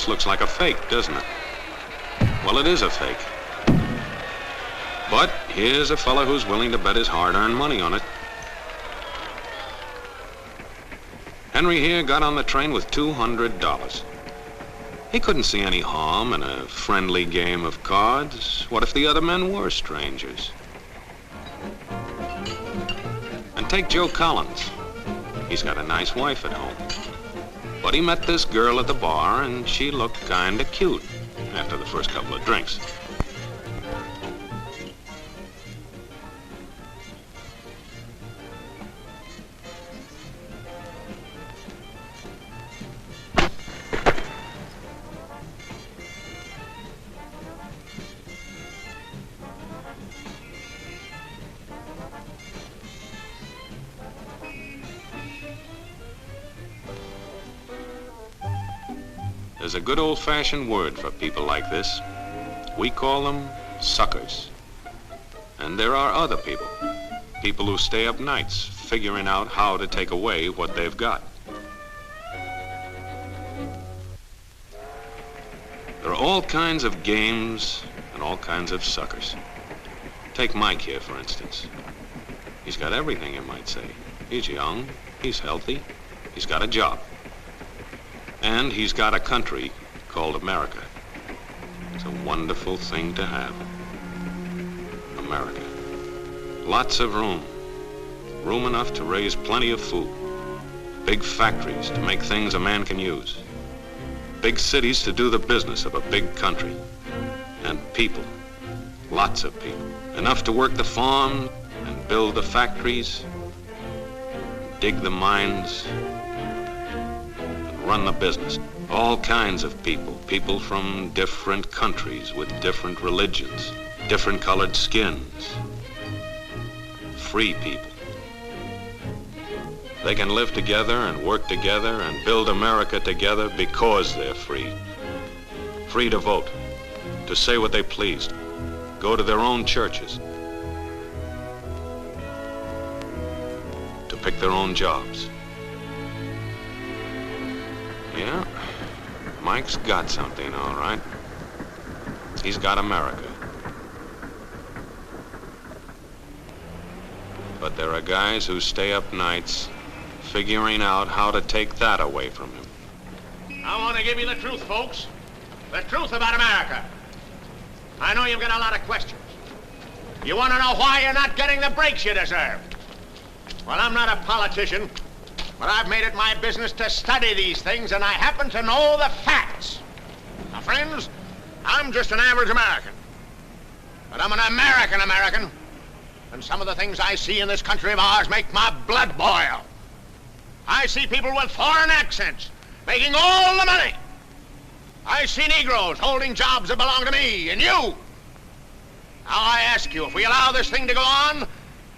this looks like a fake, doesn't it? Well, it is a fake. But here's a fella who's willing to bet his hard-earned money on it. Henry here got on the train with $200. He couldn't see any harm in a friendly game of cards. What if the other men were strangers? And take Joe Collins. He's got a nice wife at home. But he met this girl at the bar, and she looked kinda cute after the first couple of drinks. There's a good old-fashioned word for people like this. We call them suckers. And there are other people. People who stay up nights figuring out how to take away what they've got. There are all kinds of games and all kinds of suckers. Take Mike here, for instance. He's got everything, you might say. He's young, he's healthy, he's got a job. And he's got a country called America. It's a wonderful thing to have. America. Lots of room. Room enough to raise plenty of food. Big factories to make things a man can use. Big cities to do the business of a big country. And people. Lots of people. Enough to work the farm and build the factories, dig the mines, run the business. All kinds of people. People from different countries with different religions, different colored skins. Free people. They can live together and work together and build America together because they're free. Free to vote, to say what they pleased, go to their own churches, to pick their own jobs. Yeah, Mike's got something, all right. He's got America. But there are guys who stay up nights figuring out how to take that away from him. I want to give you the truth, folks. The truth about America. I know you've got a lot of questions. You want to know why you're not getting the breaks you deserve. Well, I'm not a politician. But I've made it my business to study these things, and I happen to know the facts. Now, friends, I'm just an average American. But I'm an American, and some of the things I see in this country of ours make my blood boil. I see people with foreign accents making all the money. I see Negroes holding jobs that belong to me and you. Now, I ask you, if we allow this thing to go on,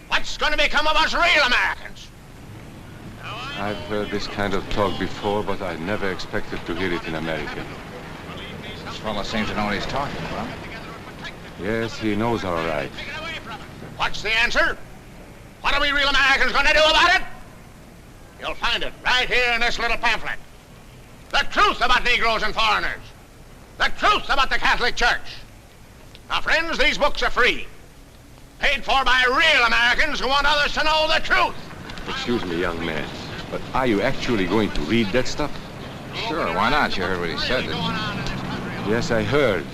what's going to become of us real Americans? I've heard this kind of talk before, but I never expected to hear it in America. This fellow seems to know what he's talking about. Yes, he knows all right. What's the answer? What are we real Americans going to do about it? You'll find it right here in this little pamphlet. The truth about Negroes and foreigners. The truth about the Catholic Church. Now, friends, these books are free. Paid for by real Americans who want others to know the truth. Excuse me, young man, but are you actually going to read that stuff? Sure, why not? You heard what he said, didn't you? Yes, I heard.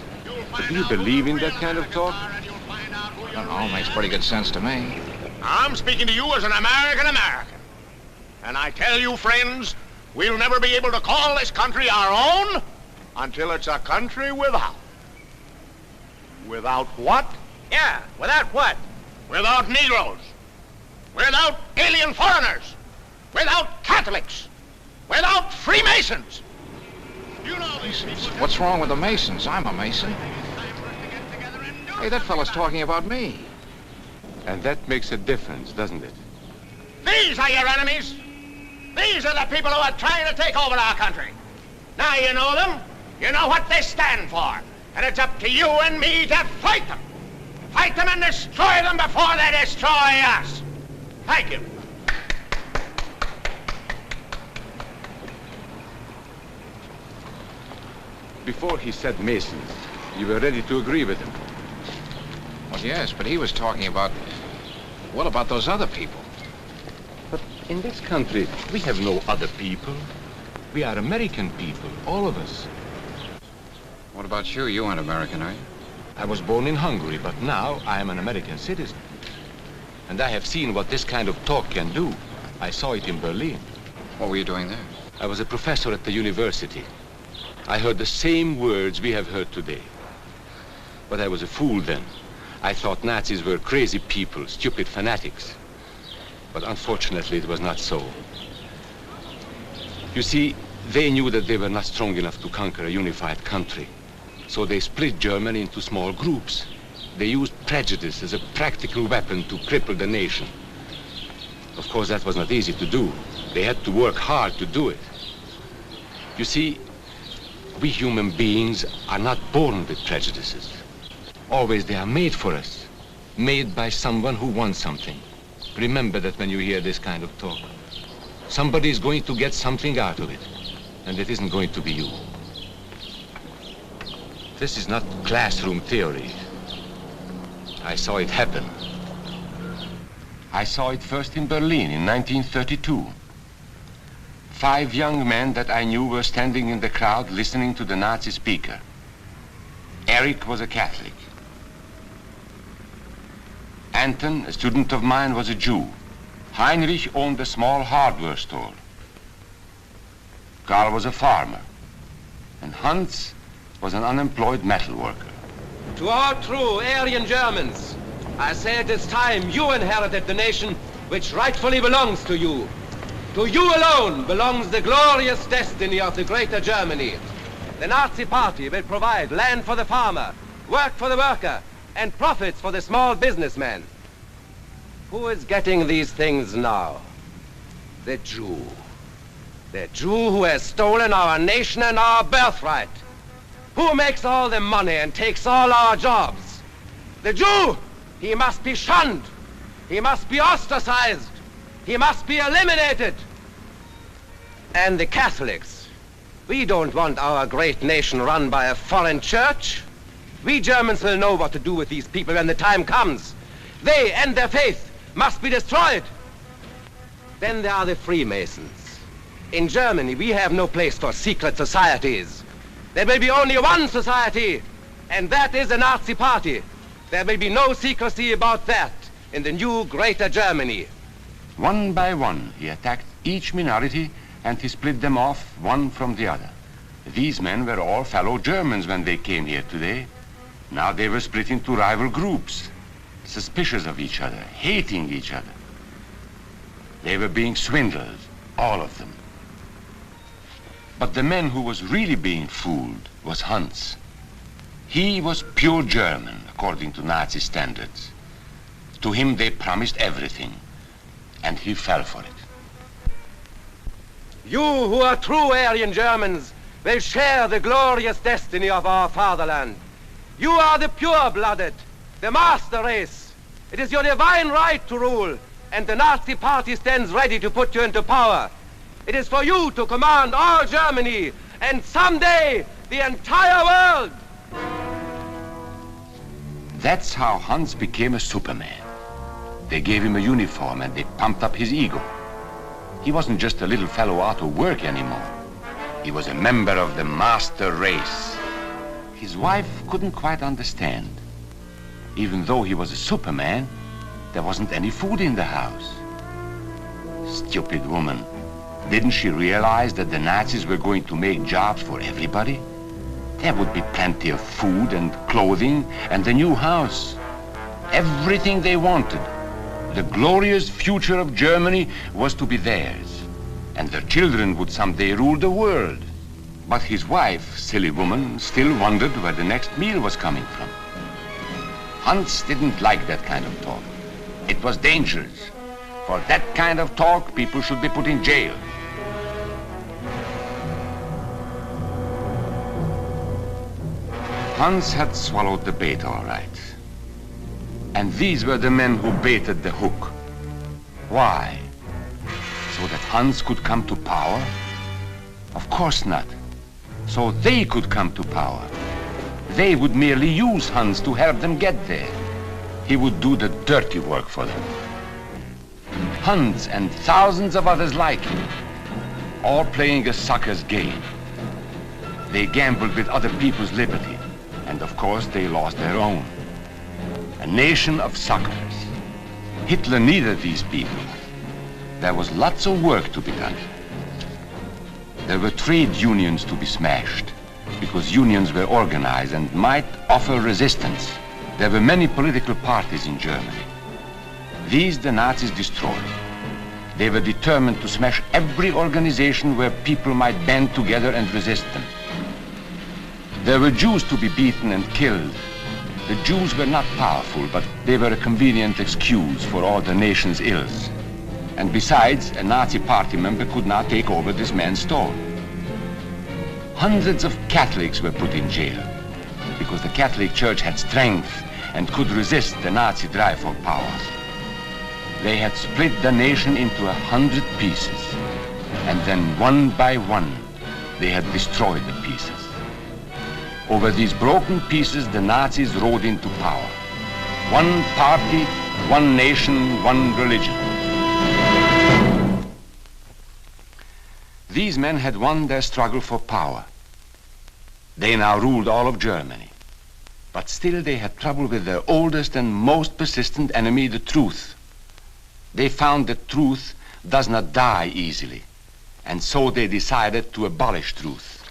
But do you believe in that kind of talk? I don't know, makes pretty good sense to me. I'm speaking to you as an American. And I tell you, friends, we'll never be able to call this country our own until it's a country without. Without what? Yeah, without what? Without Negroes. Without alien foreigners. Without Catholics. Without Freemasons. You know these people. What's wrong with the Masons? I'm a Mason. Hey, that fellow's talking about me. And that makes a difference, doesn't it? These are your enemies. These are the people who are trying to take over our country. Now you know them. You know what they stand for. And it's up to you and me to fight them. Fight them and destroy them before they destroy us. Thank you. Before he said Masons, you were ready to agree with him. Well, yes, but he was talking about, well, about those other people. But in this country, we have no other people. We are American people, all of us. What about you? You aren't American, are you? I was born in Hungary, but now I am an American citizen. And I have seen what this kind of talk can do. I saw it in Berlin. What were you doing there? I was a professor at the university. I heard the same words we have heard today. But I was a fool then. I thought Nazis were crazy people, stupid fanatics. But unfortunately, it was not so. You see, they knew that they were not strong enough to conquer a unified country. So they split Germany into small groups. They used prejudice as a practical weapon to cripple the nation. Of course, that was not easy to do. They had to work hard to do it. You see, we human beings are not born with prejudices. Always they are made for us, made by someone who wants something. Remember that when you hear this kind of talk. Somebody is going to get something out of it, and it isn't going to be you. This is not classroom theory. I saw it happen. I saw it first in Berlin in 1932. 5 young men that I knew were standing in the crowd listening to the Nazi speaker. Eric was a Catholic. Anton, a student of mine, was a Jew. Heinrich owned a small hardware store. Karl was a farmer. And Hans was an unemployed metal worker. To all true Aryan Germans, I say it is time you inherited the nation which rightfully belongs to you. To you alone belongs the glorious destiny of the greater Germany. The Nazi Party will provide land for the farmer, work for the worker, and profits for the small businessman. Who is getting these things now? The Jew. The Jew who has stolen our nation and our birthright. Who makes all the money and takes all our jobs? The Jew! He must be shunned. He must be ostracized. He must be eliminated. And the Catholics. We don't want our great nation run by a foreign church. We Germans will know what to do with these people when the time comes. They and their faith must be destroyed. Then there are the Freemasons. In Germany, we have no place for secret societies. There will be only one society, and that is the Nazi Party. There will be no secrecy about that in the new greater Germany. One by one, he attacked each minority and he split them off one from the other. These men were all fellow Germans when they came here today. Now they were split into rival groups, suspicious of each other, hating each other. They were being swindled, all of them. But the man who was really being fooled was Hans. He was pure German, according to Nazi standards. To him they promised everything, and he fell for it. You who are true Aryan Germans will share the glorious destiny of our fatherland. You are the pure-blooded, the master race. It is your divine right to rule, and the Nazi Party stands ready to put you into power. It is for you to command all Germany, and someday the entire world. That's how Hans became a Superman. They gave him a uniform and they pumped up his ego. He wasn't just a little fellow out of work anymore. He was a member of the master race. His wife couldn't quite understand. Even though he was a Superman, there wasn't any food in the house. Stupid woman. Didn't she realize that the Nazis were going to make jobs for everybody? There would be plenty of food and clothing and a new house. Everything they wanted. The glorious future of Germany was to be theirs. And their children would someday rule the world. But his wife, silly woman, still wondered where the next meal was coming from. Hans didn't like that kind of talk. It was dangerous. For that kind of talk, people should be put in jail. Hans had swallowed the bait all right. And these were the men who baited the hook. Why? So that Hans could come to power? Of course not. so they could come to power. They would merely use Hans to help them get there. He would do the dirty work for them. Hans and thousands of others like him, all playing a sucker's game. They gambled with other people's liberty, and of course they lost their own. A nation of suckers. Hitler needed these people. There was lots of work to be done. There were trade unions to be smashed, because unions were organized and might offer resistance. There were many political parties in Germany. These the Nazis destroyed. They were determined to smash every organization where people might band together and resist them. There were Jews to be beaten and killed. The Jews were not powerful, but they were a convenient excuse for all the nation's ills. And besides, a Nazi party member could not take over this man's stall. Hundreds of Catholics were put in jail because the Catholic Church had strength and could resist the Nazi drive for power. They had split the nation into 100 pieces, and then one by one, they had destroyed the pieces. Over these broken pieces, the Nazis rode into power. One party, one nation, one religion. These men had won their struggle for power. They now ruled all of Germany. But still they had trouble with their oldest and most persistent enemy, the truth. They found that truth does not die easily, and so they decided to abolish truth.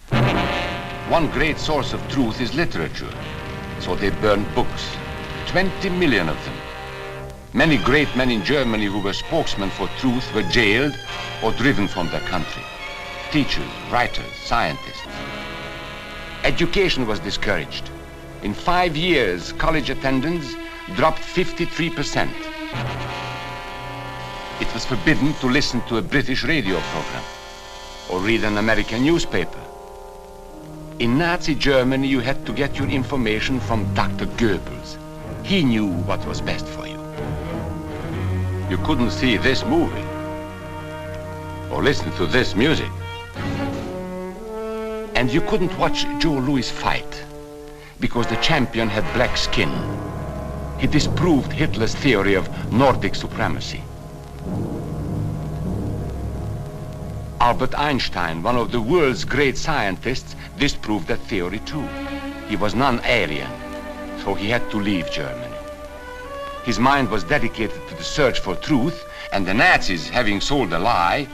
One great source of truth is literature, so they burned books, 20 million of them. Many great men in Germany who were spokesmen for truth were jailed or driven from their country. Teachers, writers, scientists. Education was discouraged. In 5 years, college attendance dropped 53%. It was forbidden to listen to a British radio program or read an American newspaper. In Nazi Germany, you had to get your information from Dr. Goebbels. He knew what was best for you. You couldn't see this movie or listen to this music. And you couldn't watch Joe Louis fight because the champion had black skin. He disproved Hitler's theory of Nordic supremacy. Albert Einstein, one of the world's great scientists, disproved that theory too. He was non-alien, so he had to leave Germany. His mind was dedicated to the search for truth, and the Nazis, having sold a lie,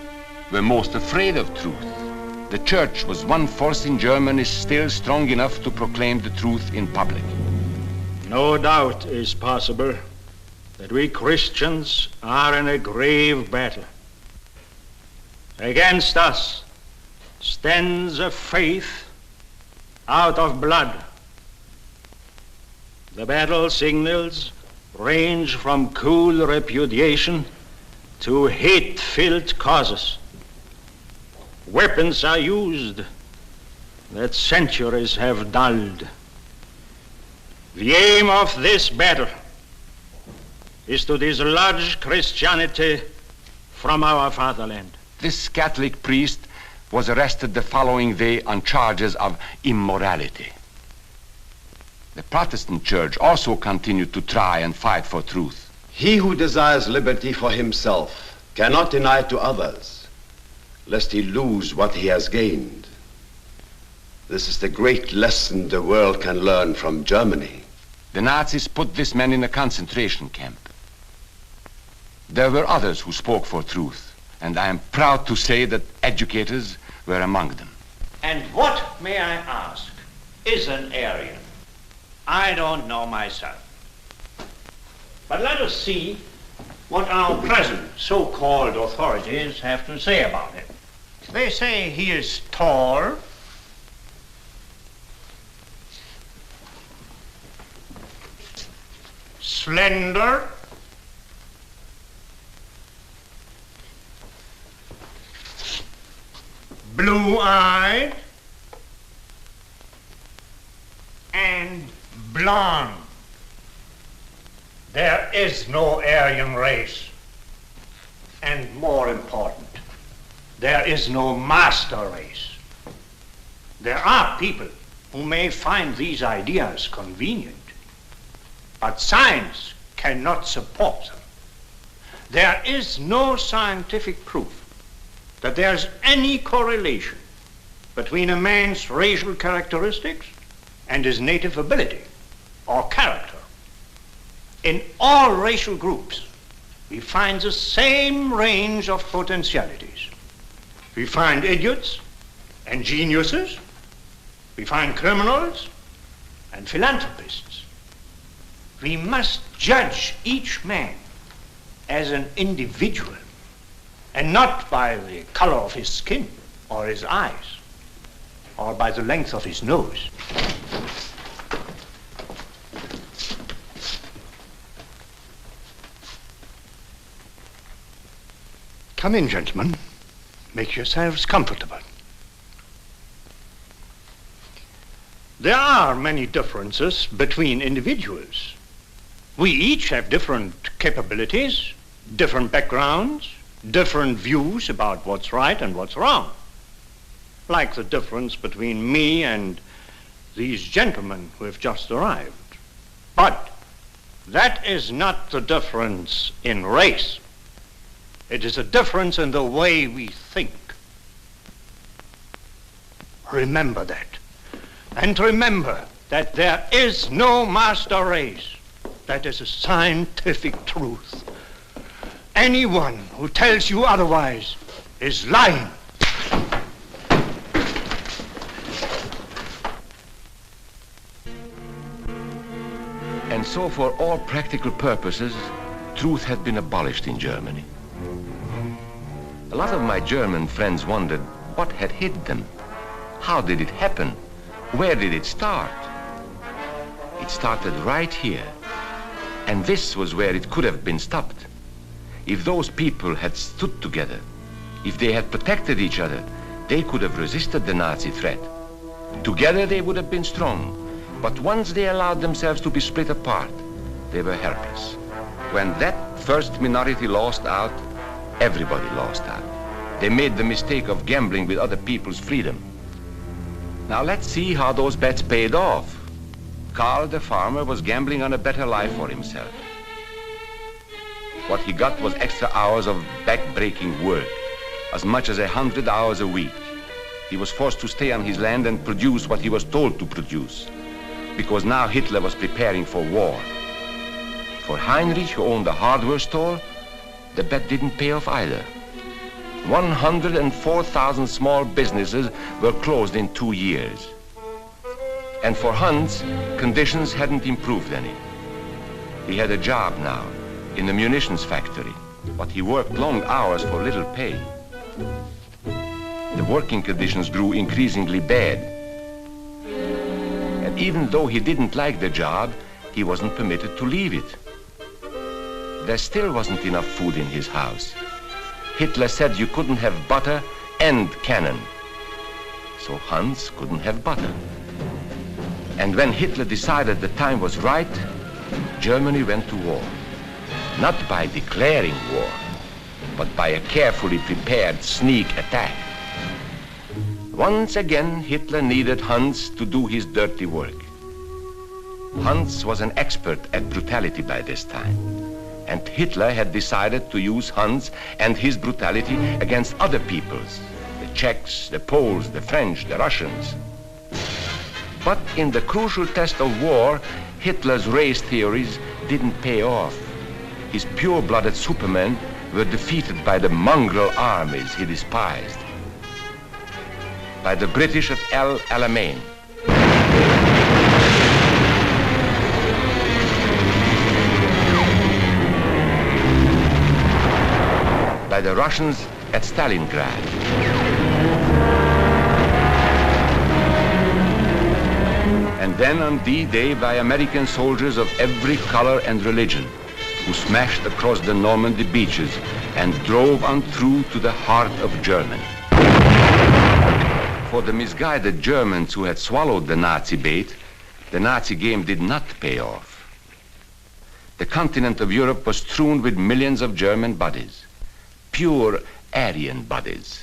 were most afraid of truth. The church was one force in Germany still strong enough to proclaim the truth in public. No doubt is possible that we Christians are in a grave battle. Against us stands a faith out of blood. The battle signals range from cool repudiation to hate-filled causes. Weapons are used that centuries have dulled. The aim of this battle is to dislodge Christianity from our fatherland. This Catholic priest was arrested the following day on charges of immorality. The Protestant church also continued to try and fight for truth. He who desires liberty for himself cannot deny it to others, lest he lose what he has gained. This is the great lesson the world can learn from Germany. The Nazis put this man in a concentration camp. There were others who spoke for truth, and I am proud to say that educators were among them. And what, may I ask, is an Aryan? I don't know myself. But let us see what our present so-called authorities have to say about it. They say he is tall, slender, blue-eyed, and blonde. There is no Aryan race. And more important, there is no master race. There are people who may find these ideas convenient, but science cannot support them. There is no scientific proof that there's any correlation between a man's racial characteristics and his native ability or character. In all racial groups, we find the same range of potentialities. We find idiots and geniuses. We find criminals and philanthropists. We must judge each man as an individual and not by the color of his skin or his eyes or by the length of his nose. Come in, gentlemen. Make yourselves comfortable. There are many differences between individuals. We each have different capabilities, different backgrounds, different views about what's right and what's wrong. Like the difference between me and these gentlemen who have just arrived. But that is not the difference in race. It is a difference in the way we think. Remember that. And remember that there is no master race. That is a scientific truth. Anyone who tells you otherwise is lying. And so for all practical purposes, truth had been abolished in Germany. A lot of my German friends wondered what had hit them. How did it happen? Where did it start? It started right here. And this was where it could have been stopped. If those people had stood together, if they had protected each other, they could have resisted the Nazi threat. Together they would have been strong. But once they allowed themselves to be split apart, they were helpless. When that first minority lost out, everybody lost out. They made the mistake of gambling with other people's freedom. Now let's see how those bets paid off. Karl the farmer was gambling on a better life for himself. What he got was extra hours of back-breaking work, as much as 100 hours a week. He was forced to stay on his land and produce what he was told to produce, because now Hitler was preparing for war. For Heinrich, who owned a hardware store, the bet didn't pay off either. 104,000 small businesses were closed in 2 years. And for Hans, conditions hadn't improved any. He had a job now in the munitions factory, but he worked long hours for little pay. The working conditions grew increasingly bad. And even though he didn't like the job, he wasn't permitted to leave it. There still wasn't enough food in his house. Hitler said you couldn't have butter and cannon. So Hans couldn't have butter. And when Hitler decided the time was right, Germany went to war. Not by declaring war, but by a carefully prepared sneak attack. Once again, Hitler needed Hans to do his dirty work. Hans was an expert at brutality by this time. And Hitler had decided to use Hans and his brutality against other peoples, the Czechs, the Poles, the French, the Russians. But in the crucial test of war, Hitler's race theories didn't pay off. His pure-blooded supermen were defeated by the mongrel armies he despised, by the British at El Alamein, by the Russians at Stalingrad, and then on D-Day by American soldiers of every color and religion who smashed across the Normandy beaches and drove on through to the heart of Germany. For the misguided Germans who had swallowed the Nazi bait, the Nazi game did not pay off. The continent of Europe was strewn with millions of German bodies. Pure Aryan bodies.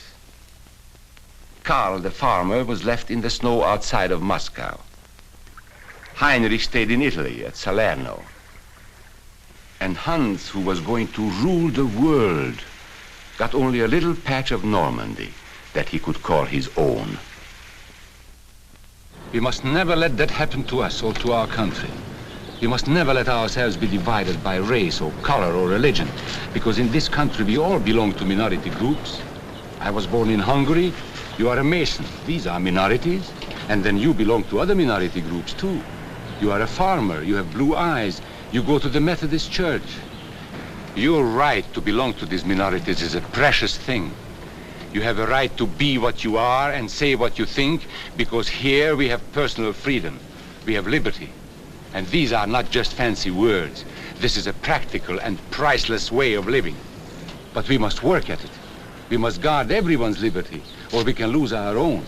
Karl, the farmer, was left in the snow outside of Moscow. Heinrich stayed in Italy at Salerno. And Hans, who was going to rule the world, got only a little patch of Normandy that he could call his own. We must never let that happen to us or to our country. We must never let ourselves be divided by race or color or religion, because in this country we all belong to minority groups. I was born in Hungary. You are a Mason. These are minorities. And then you belong to other minority groups too. You are a farmer. You have blue eyes. You go to the Methodist Church. Your right to belong to these minorities is a precious thing. You have a right to be what you are and say what you think, because here we have personal freedom. We have liberty. And these are not just fancy words. This is a practical and priceless way of living. But we must work at it. We must guard everyone's liberty, or we can lose our own.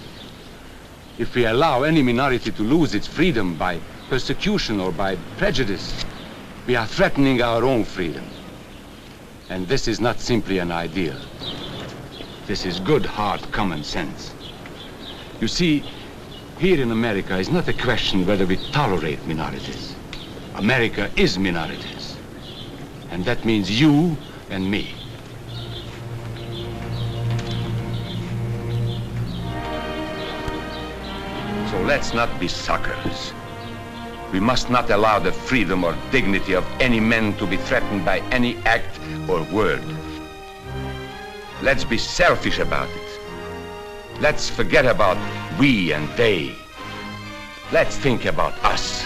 If we allow any minority to lose its freedom by persecution or by prejudice, we are threatening our own freedom. And this is not simply an ideal. This is good, hard common sense. You see, here in America is not a question whether we tolerate minorities. America is minorities. And that means you and me. So let's not be suckers. We must not allow the freedom or dignity of any man to be threatened by any act or word. Let's be selfish about it. Let's forget about we and they. Let's think about us.